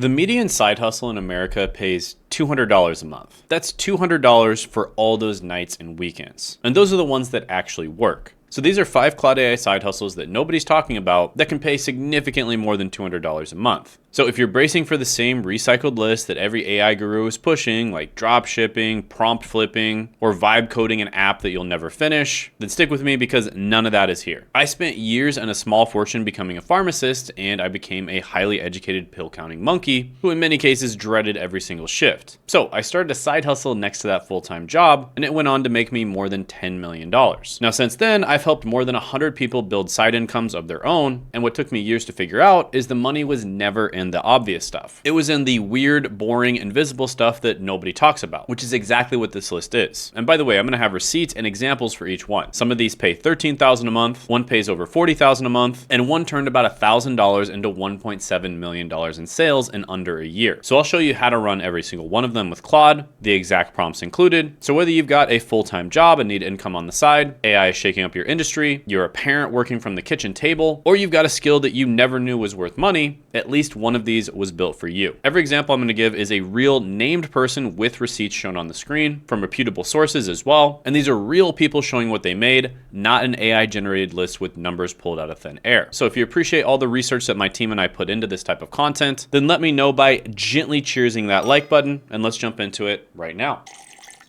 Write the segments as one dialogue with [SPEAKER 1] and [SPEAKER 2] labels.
[SPEAKER 1] The median side hustle in America pays $200 a month. That's $200 for all those nights and weekends. And those are the ones that actually work. So these are 5 Claude AI side hustles that nobody's talking about that can pay significantly more than $200 a month. So if you're bracing for the same recycled list that every AI guru is pushing, like drop shipping, prompt flipping, or vibe coding an app that you'll never finish, then stick with me because none of that is here. I spent years and a small fortune becoming a pharmacist, and I became a highly educated pill counting monkey who in many cases dreaded every single shift. So I started a side hustle next to that full-time job, and it went on to make me more than $10 million. Now since then, I've helped more than 100 people build side incomes of their own, and what took me years to figure out is the money was never in the obvious stuff. It was in the weird, boring, invisible stuff that nobody talks about, which is exactly what this list is. And by the way, I'm gonna have receipts and examples for each one. Some of these pay $13,000 a month, one pays over $40,000 a month, and one turned about $1,000 into $1.7 million in sales in under a year. So I'll show you how to run every single one of them with Claude, the exact prompts included. So whether you've got a full-time job and need income on the side, AI is shaking up your industry, you're a parent working from the kitchen table, or you've got a skill that you never knew was worth money, at least one of these was built for you. Every example I'm going to give is a real named person with receipts shown on the screen from reputable sources as well. And these are real people showing what they made, not an AI generated list with numbers pulled out of thin air. So if you appreciate all the research that my team and I put into this type of content, then let me know by gently cheersing that like button, and let's jump into it right now.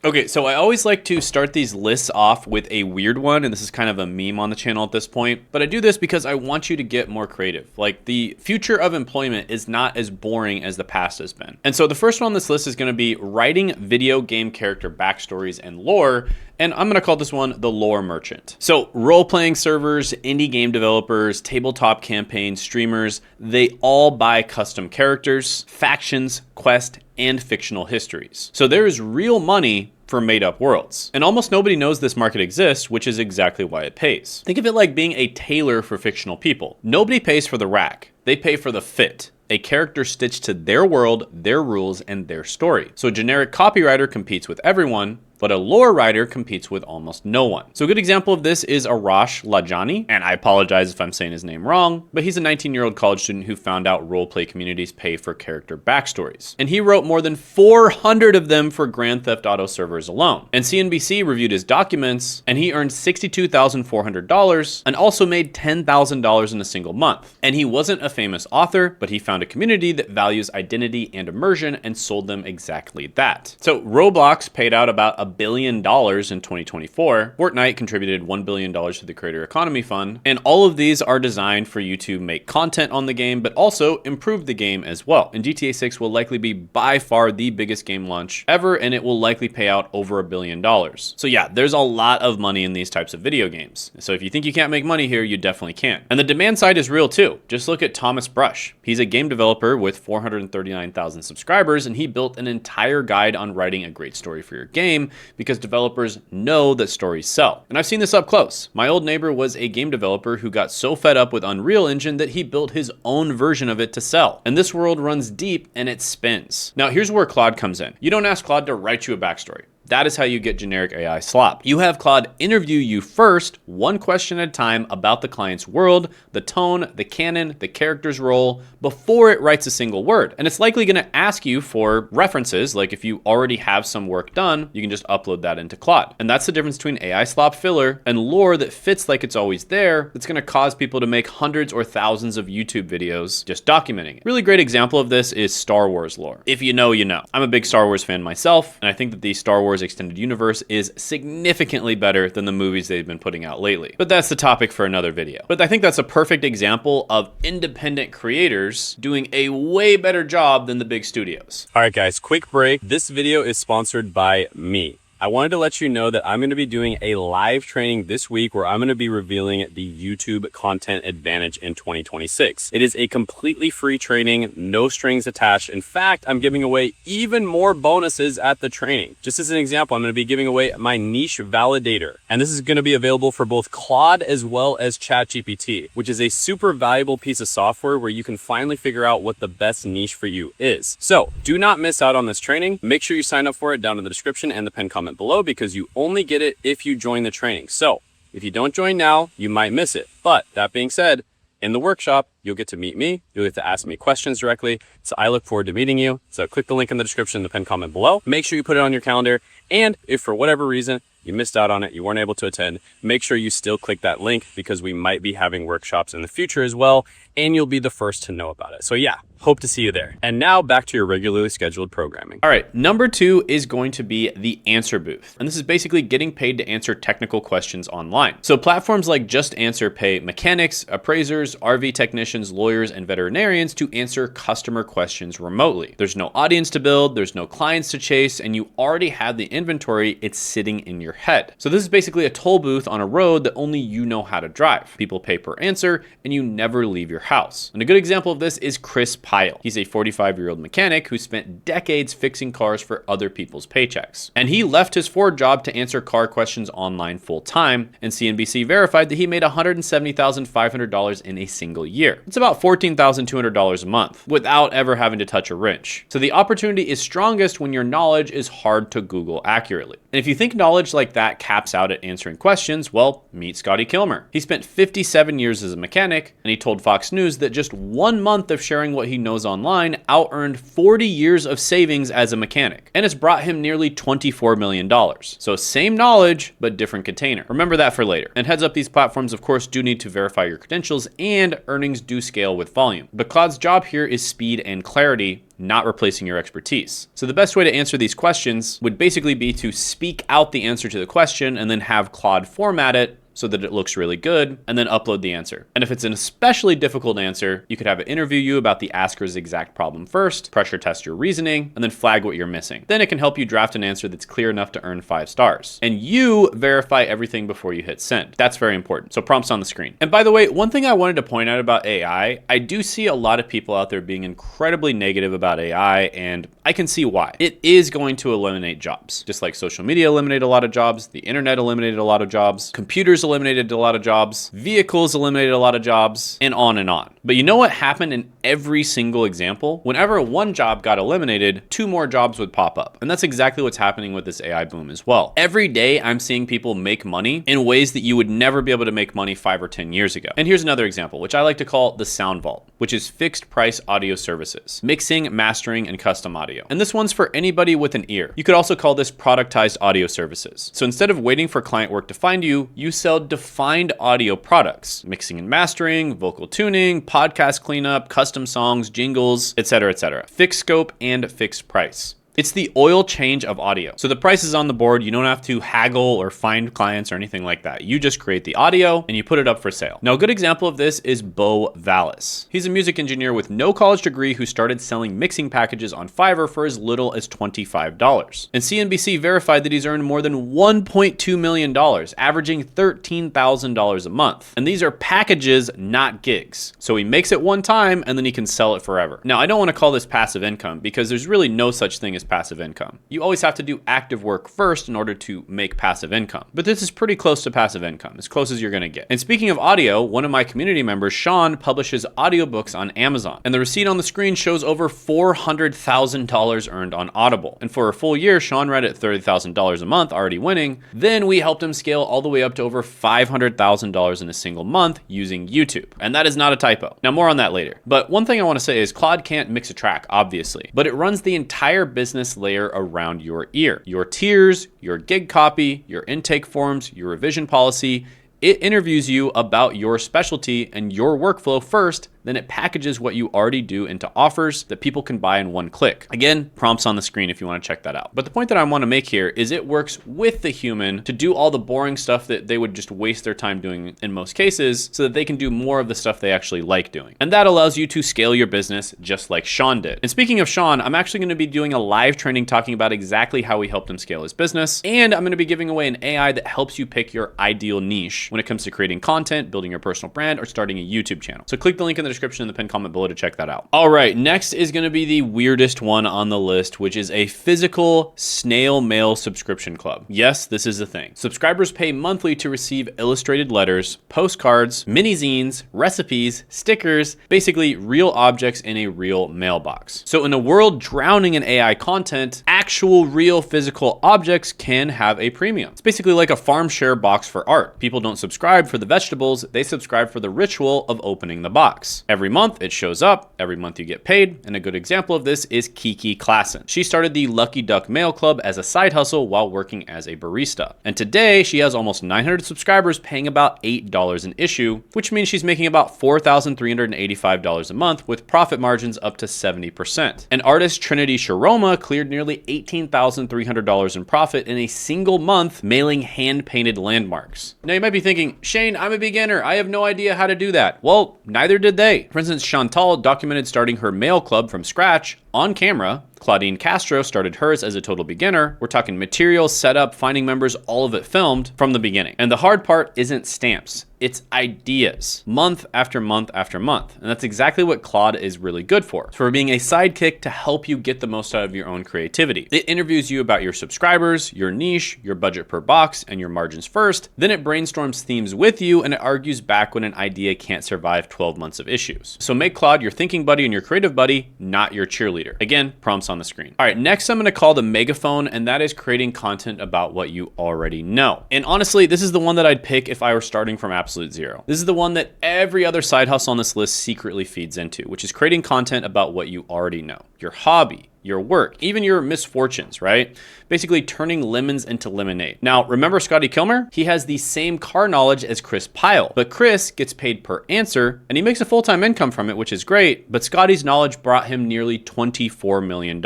[SPEAKER 1] Okay, so I always like to start these lists off with a weird one, and this is kind of a meme on the channel at this point, but I do this because I want you to get more creative. Like, the future of employment is not as boring as the past has been. And so the first one on this list is gonna be writing video game character backstories and lore, and I'm gonna call this one the lore merchant. So role-playing servers, indie game developers, tabletop campaigns, streamers, they all buy custom characters, factions, quests, and fictional histories. So there is real money for made-up worlds. And almost nobody knows this market exists, which is exactly why it pays. Think of it like being a tailor for fictional people. Nobody pays for the rack, they pay for the fit. A character stitched to their world, their rules, and their story. So a generic copywriter competes with everyone, but a lore writer competes with almost no one. So a good example of this is Arash Lajani, and I apologize if I'm saying his name wrong, but he's a 19-year-old college student who found out roleplay communities pay for character backstories. And he wrote more than 400 of them for Grand Theft Auto servers alone. And CNBC reviewed his documents, and he earned $62,400 and also made $10,000 in a single month. And he wasn't a famous author, but he found a community that values identity and immersion and sold them exactly that. So Roblox paid out about $1 billion in 2024. Fortnite contributed $1 billion to the Creator Economy Fund. And all of these are designed for you to make content on the game, but also improve the game as well. And GTA 6 will likely be by far the biggest game launch ever, and it will likely pay out over $1 billion. So yeah, there's a lot of money in these types of video games. So if you think you can't make money here, you definitely can. And the demand side is real too. Just look at Thomas Brush. He's a game developer with 439,000 subscribers, and he built an entire guide on writing a great story for your game because developers know that stories sell. And I've seen this up close. My old neighbor was a game developer who got so fed up with Unreal Engine that he built his own version of it to sell. And this world runs deep and it spins. Now here's where Claude comes in. You don't ask Claude to write you a backstory. That is how you get generic AI slop. You have Claude interview you first, one question at a time, about the client's world, the tone, the canon, the character's role, before it writes a single word. And it's likely gonna ask you for references, like if you already have some work done, you can just upload that into Claude. And that's the difference between AI slop filler and lore that fits like it's always there, that's gonna cause people to make hundreds or thousands of YouTube videos just documenting it. Really great example of this is Star Wars lore. If you know, you know. I'm a big Star Wars fan myself, and I think that the Star Wars extended universe is significantly better than the movies they've been putting out lately. But that's the topic for another video. But I think that's a perfect example of independent creators doing a way better job than the big studios.
[SPEAKER 2] All right, guys, quick break. This video is sponsored by me. I wanted to let you know that I'm going to be doing a live training this week where I'm going to be revealing the YouTube content advantage in 2026. It is a completely free training, no strings attached. In fact, I'm giving away even more bonuses at the training. Just as an example, I'm going to be giving away my niche validator. And this is going to be available for both Claude as well as ChatGPT, which is a super valuable piece of software where you can finally figure out what the best niche for you is. So do not miss out on this training. Make sure you sign up for it down in the description and the pinned comment below, because you only get it if you join the training. So if you don't join now, you might miss it. But that being said, In the workshop, you'll get to meet me. You'll get to ask me questions directly. So I look forward to meeting you. So click the link in the description, the pinned comment below. Make sure you put it on your calendar. And if for whatever reason you missed out on it, you weren't able to attend, make sure you still click that link because we might be having workshops in the future as well, and you'll be the first to know about it. So yeah, hope to see you there. And now back to your regularly scheduled programming.
[SPEAKER 1] All right, number 2 is going to be the answer booth. And this is basically getting paid to answer technical questions online. So platforms like Just Answer pay mechanics, appraisers, RV technicians, lawyers, and veterinarians to answer customer questions remotely. There's no audience to build, there's no clients to chase, and you already have the inventory, it's sitting in your head. So this is basically a toll booth on a road that only you know how to drive. People pay per answer, and you never leave your house. And a good example of this is Chris Pyle. He's a 45-year-old mechanic who spent decades fixing cars for other people's paychecks. And he left his Ford job to answer car questions online full time, and CNBC verified that he made $170,500 in a single year. It's about $14,200 a month without ever having to touch a wrench. So the opportunity is strongest when your knowledge is hard to Google accurately. And if you think knowledge like that caps out at answering questions, well, meet Scotty Kilmer. He spent 57 years as a mechanic, and he told Fox News that just 1 month of sharing what he knows online out-earned 40 years of savings as a mechanic. And it's brought him nearly $24 million. So same knowledge, but different container. Remember that for later. And heads up, these platforms, of course, do need to verify your credentials, and earnings do scale with volume. But Claude's job here is speed and clarity, not replacing your expertise. So the best way to answer these questions would basically be to speak out the answer to the question and then have Claude format it so that it looks really good, and then upload the answer. And if it's an especially difficult answer, you could have it interview you about the asker's exact problem first, pressure test your reasoning, and then flag what you're missing. Then it can help you draft an answer that's clear enough to earn 5 stars. And you verify everything before you hit send. That's very important. So prompts on the screen. And by the way, one thing I wanted to point out about AI, I do see a lot of people out there being incredibly negative about AI, and I can see why. It is going to eliminate jobs. Just like social media eliminated a lot of jobs, the internet eliminated a lot of jobs, computers eliminated a lot of jobs, vehicles eliminated a lot of jobs, and on and on. But you know what happened in every single example? Whenever one job got eliminated, 2 more jobs would pop up. And that's exactly what's happening with this AI boom as well. Every day I'm seeing people make money in ways that you would never be able to make money 5 or 10 years ago. And here's another example, which I like to call the Sound Vault, which is fixed price audio services, mixing, mastering, and custom audio. And this one's for anybody with an ear. You could also call this productized audio services. So instead of waiting for client work to find you, you sell defined audio products, mixing and mastering, vocal tuning, podcast cleanup, custom songs, jingles, etc., etc. Fixed scope and fixed price. It's the oil change of audio. So the price is on the board. You don't have to haggle or find clients or anything like that. You just create the audio and you put it up for sale. Now, a good example of this is Bo Vallis. He's a music engineer with no college degree who started selling mixing packages on Fiverr for as little as $25. And CNBC verified that he's earned more than $1.2 million, averaging $13,000 a month. And these are packages, not gigs. So he makes it one time and then he can sell it forever. Now, I don't want to call this passive income because there's really no such thing as passive income. You always have to do active work first in order to make passive income. But this is pretty close to passive income, as close as you're going to get. And speaking of audio, one of my community members, Sean, publishes audiobooks on Amazon. And the receipt on the screen shows over $400,000 earned on Audible. And for a full year, Sean read at $30,000 a month, already winning. Then we helped him scale all the way up to over $500,000 in a single month using YouTube. And that is not a typo. Now, more on that later. But one thing I want to say is Claude can't mix a track, obviously, but it runs the entire business layer around your ear. Your tiers, your gig copy, your intake forms, your revision policy. It interviews you about your specialty and your workflow first, then it packages what you already do into offers that people can buy in one click. Again, prompts on the screen if you want to check that out. But the point that I want to make here is it works with the human to do all the boring stuff that they would just waste their time doing in most cases so that they can do more of the stuff they actually like doing. And that allows you to scale your business just like Sean did. And speaking of Sean, I'm actually going to be doing a live training talking about exactly how we helped him scale his business. And I'm going to be giving away an AI that helps you pick your ideal niche when it comes to creating content, building your personal brand, or starting a YouTube channel. So click the link in the the description in the pinned comment below to check that out. All right, next is going to be the weirdest one on the list, which is a physical snail mail subscription club. Yes, this is a thing. Subscribers pay monthly to receive illustrated letters, postcards, mini zines, recipes, stickers, basically real objects in a real mailbox. So in a world drowning in AI content, actual real physical objects can have a premium. It's basically like a farm share box for art. People don't subscribe for the vegetables, they subscribe for the ritual of opening the box. Every month it shows up, every month you get paid, and a good example of this is Kiki Klassen. She started the Lucky Duck Mail Club as a side hustle while working as a barista. And today she has almost 900 subscribers paying about $8 an issue, which means she's making about $4,385 a month with profit margins up to 70%. And artist Trinity Sharoma cleared nearly $18,300 in profit in a single month mailing hand-painted landmarks. Now you might be thinking, Shane, I'm a beginner. I have no idea how to do that. Well, neither did they. For instance, Chantal documented starting her mail club from scratch on camera. Claudine Castro started hers as a total beginner. We're talking materials, setup, finding members, all of it filmed from the beginning. And the hard part isn't stamps. It's ideas, month after month after month. And that's exactly what Claude is really good for being a sidekick to help you get the most out of your own creativity. It interviews you about your subscribers, your niche, your budget per box, and your margins first. Then it brainstorms themes with you, and it argues back when an idea can't survive 12 months of issues. So make Claude your thinking buddy and your creative buddy, not your cheerleader. Again, prompts on the screen. All right, next I'm gonna call the megaphone, and that is creating content about what you already know. And honestly, this is the one that I'd pick if I were starting from absolute zero. This is the one that every other side hustle on this list secretly feeds into, which is creating content about what you already know. Your hobby, your work, even your misfortunes, right? Basically turning lemons into lemonade. Now, remember Scotty Kilmer? He has the same car knowledge as Chris Pyle, but Chris gets paid per answer and he makes a full-time income from it, which is great, but Scotty's knowledge brought him nearly $24 million.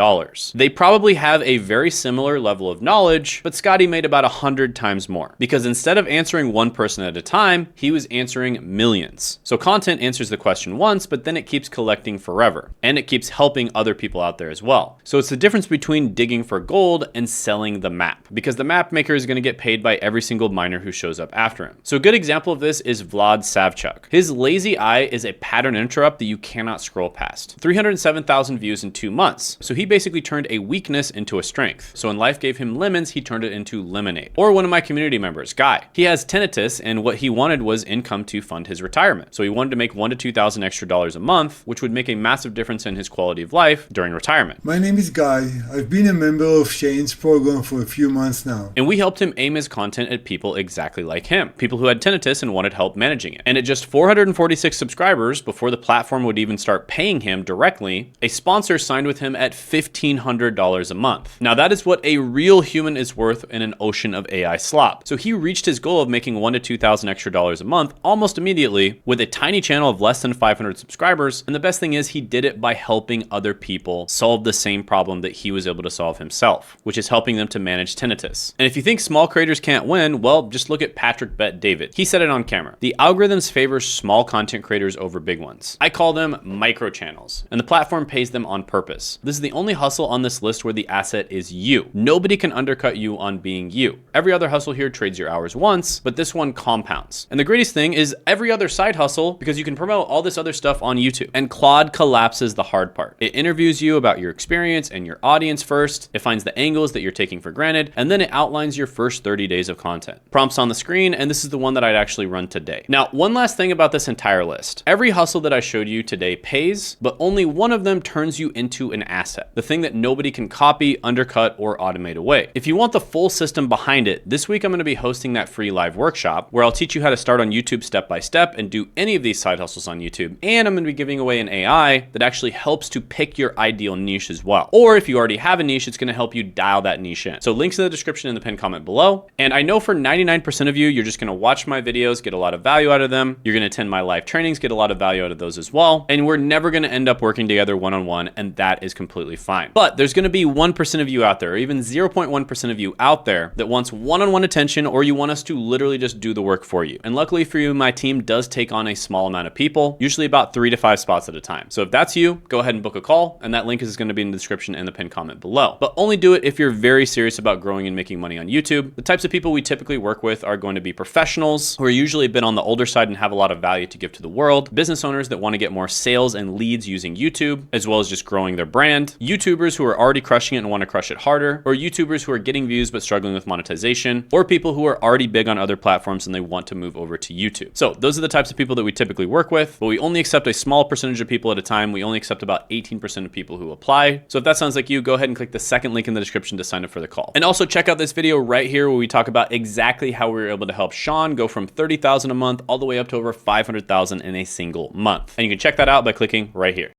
[SPEAKER 1] They probably have a very similar level of knowledge, but Scotty made about 100 times more because instead of answering one person at a time, he was answering millions. So content answers the question once, but then it keeps collecting forever and it keeps helping other people out there as well. So it's the difference between digging for gold and selling the map, because the map maker is going to get paid by every single miner who shows up after him. So a good example of this is Vlad Savchuk. His lazy eye is a pattern interrupt that you cannot scroll past. 307,000 views in 2 months. So he basically turned a weakness into a strength. So when life gave him lemons, he turned it into lemonade. Or one of my community members, Guy. He has tinnitus and what he wanted was income to fund his retirement. So he wanted to make $1,000 to $2,000 extra a month, which would make a massive difference in his quality of life during retirement.
[SPEAKER 3] My name is Guy. I've been a member of Shane's program for a few months now.
[SPEAKER 1] And we helped him aim his content at people exactly like him, people who had tinnitus and wanted help managing it. And at just 446 subscribers, before the platform would even start paying him directly, a sponsor signed with him at $1,500 a month. Now that is what a real human is worth in an ocean of AI slop. So he reached his goal of making $1,000 to $2,000 extra a month almost immediately with a tiny channel of less than 500 subscribers. And the best thing is he did it by helping other people solve the same problem that he was able to solve himself, which is helping them to manage tinnitus. And if you think small creators can't win, well, just look at Patrick Bet David. He said it on camera. The algorithms favor small content creators over big ones. I call them micro channels, and the platform pays them on purpose. This is the only hustle on this list where the asset is you. Nobody can undercut you on being you. Every other hustle here trades your hours once, but this one compounds. And the greatest thing is every other side hustle, because you can promote all this other stuff on YouTube. And Claude collapses the hard part. It interviews you about your experience and your audience first. It finds the angles that you're taking for granted, and then it outlines your first 30 days of content. Prompts on the screen, and this is the one that I'd actually run today. Now, one last thing about this entire list. Every hustle that I showed you today pays, but only one of them turns you into an asset. The thing that nobody can copy, undercut, or automate away. If you want the full system behind it, this week I'm going to be hosting that free live workshop where I'll teach you how to start on YouTube step by step and do any of these side hustles on YouTube. And I'm going to be giving away an AI that actually helps to pick your ideal niche as well. Or if you already have a niche, it's going to help you dial that niche in. So links in the description in the pinned comment below. And I know for 99% of you, you're just going to watch my videos, get a lot of value out of them. You're going to attend my live trainings, get a lot of value out of those as well. And we're never going to end up working together one-on-one, and that is completely fine. But there's going to be 1% of you out there, or even 0.1% of you out there that wants one-on-one attention, or you want us to literally just do the work for you. And luckily for you, my team does take on a small amount of people, usually about 3 to 5 spots at a time. So if that's you, go ahead and book a call and that link is going to be in the description and the pinned comment below. But only do it if you're very serious about growing and making money on YouTube. The types of people we typically work with are going to be professionals who are usually been on the older side and have a lot of value to give to the world, business owners that want to get more sales and leads using YouTube, as well as just growing their brand, YouTubers who are already crushing it and want to crush it harder, or YouTubers who are getting views but struggling with monetization, or people who are already big on other platforms and they want to move over to YouTube. So those are the types of people that we typically work with, but we only accept a small percentage of people at a time. We only accept about 18% of people who apply. So if that sounds like you, go ahead and click the second link in the description to sign up for the call. And also check out this video right here where we talk about exactly how we were able to help Sean go from $30,000 a month all the way up to over $500,000 in a single month. And you can check that out by clicking right here.